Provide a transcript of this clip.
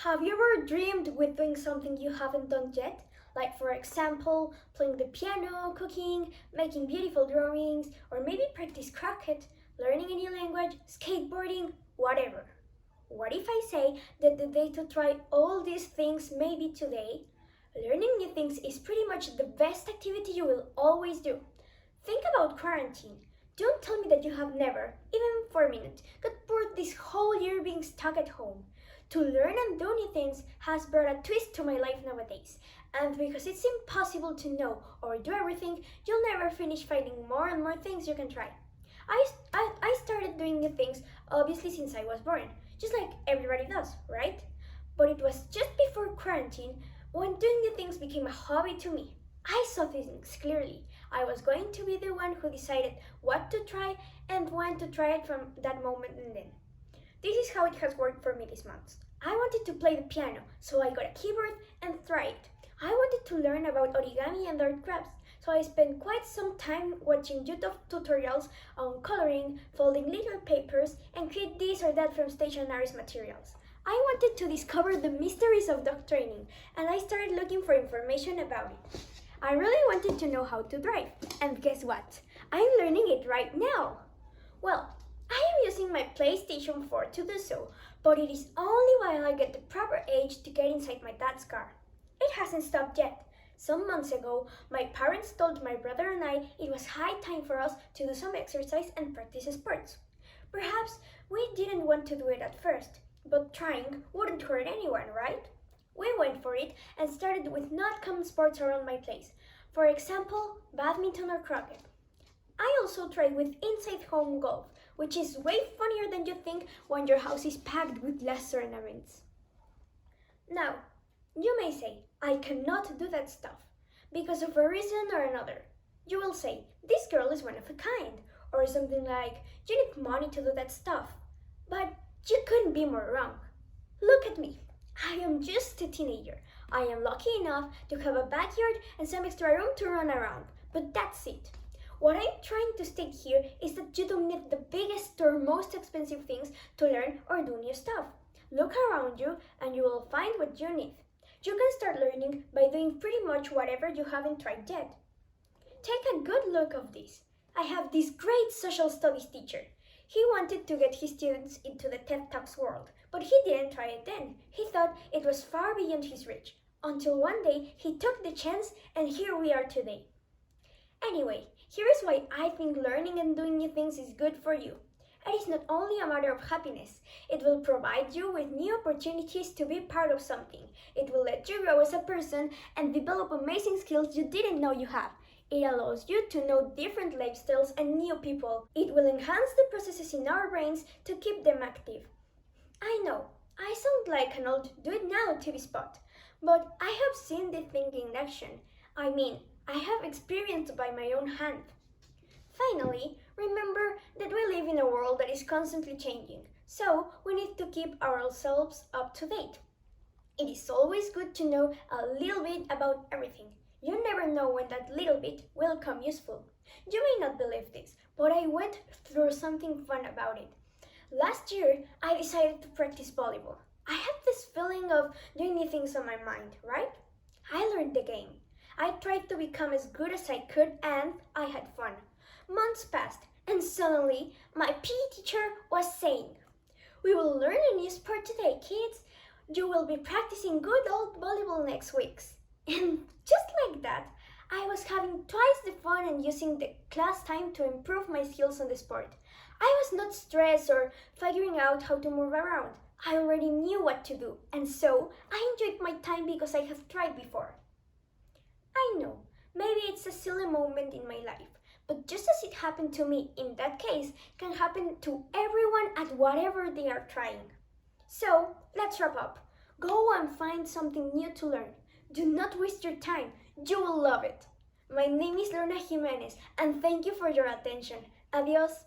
Have you ever dreamed with doing something you haven't done yet? Like, for example, playing the piano, cooking, making beautiful drawings, or maybe practice croquet, learning a new language, skateboarding, whatever. What if I say that the day to try all these things may be today? Learning new things is pretty much the best activity you will always do. Think about quarantine. Don't tell me that you have never, even for a minute, got bored this whole year being stuck at home. To learn and do new things has brought a twist to my life nowadays, and because it's impossible to know or do everything, you'll never finish finding more and more things you can try. I started doing new things obviously since I was born, just like everybody does, right? But it was just before quarantine when doing new things became a hobby to me. I saw things clearly. I was going to be the one who decided what to try and when to try it from that moment and then. This is how it has worked for me this month. I wanted to play the piano, so I got a keyboard and tried it. I wanted to learn about origami and art crafts, so I spent quite some time watching YouTube tutorials on coloring, folding little papers, and create this or that from stationery materials. I wanted to discover the mysteries of dog training, and I started looking for information about it. I really wanted to know how to drive, and guess what? I'm learning it right now. Well, I am using my PlayStation 4 to do so, but it is only while I get the proper age to get inside my dad's car. It hasn't stopped yet. Some months ago, my parents told my brother and I it was high time for us to do some exercise and practice sports. Perhaps we didn't want to do it at first, but trying wouldn't hurt anyone, right? We went for it and started with not common sports around my place. For example, badminton or croquet. I also tried with inside home golf, which is way funnier than you think when your house is packed with glass ornaments. Now, you may say, I cannot do that stuff, because of a reason or another. You will say, this girl is one of a kind, or something like, you need money to do that stuff. But you couldn't be more wrong. Look at me. I am just a teenager. I am lucky enough to have a backyard and some extra room to run around, but that's it. What I'm trying to state here is that you don't need the biggest or most expensive things to learn or do new stuff. Look around you and you will find what you need. You can start learning by doing pretty much whatever you haven't tried yet. Take a good look of this. I have this great social studies teacher. He wanted to get his students into the TED Talks world, but he didn't try it then. He thought it was far beyond his reach. Until one day, he took the chance and here we are today. Anyway, here is why I think learning and doing new things is good for you. It is not only a matter of happiness. It will provide you with new opportunities to be part of something. It will let you grow as a person and develop amazing skills you didn't know you have. It allows you to know different lifestyles and new people. It will enhance the processes in our brains to keep them active. I know, I sound like an old do-it-now TV spot, but I have seen the thing in action. I mean, I have experienced by my own hand. Finally, remember that we live in a world that is constantly changing, so we need to keep ourselves up to date. It is always good to know a little bit about everything. You never know when that little bit will come useful. You may not believe this, but I went through something fun about it. Last year, I decided to practice volleyball. I had this feeling of doing new things on my mind, right? I learned the game. I tried to become as good as I could and I had fun. Months passed and suddenly my PE teacher was saying, "We will learn a new sport today, kids. You will be practicing good old volleyball next week." And just like that, I was having twice the fun and using the class time to improve my skills on the sport. I was not stressed or figuring out how to move around. I already knew what to do, and so I enjoyed my time because I have tried before. I know, maybe it's a silly moment in my life, but just as it happened to me in that case, can happen to everyone at whatever they are trying. So, let's wrap up. Go and find something new to learn. Do not waste your time. You will love it. My name is Lorna Jiménez, and thank you for your attention. Adiós.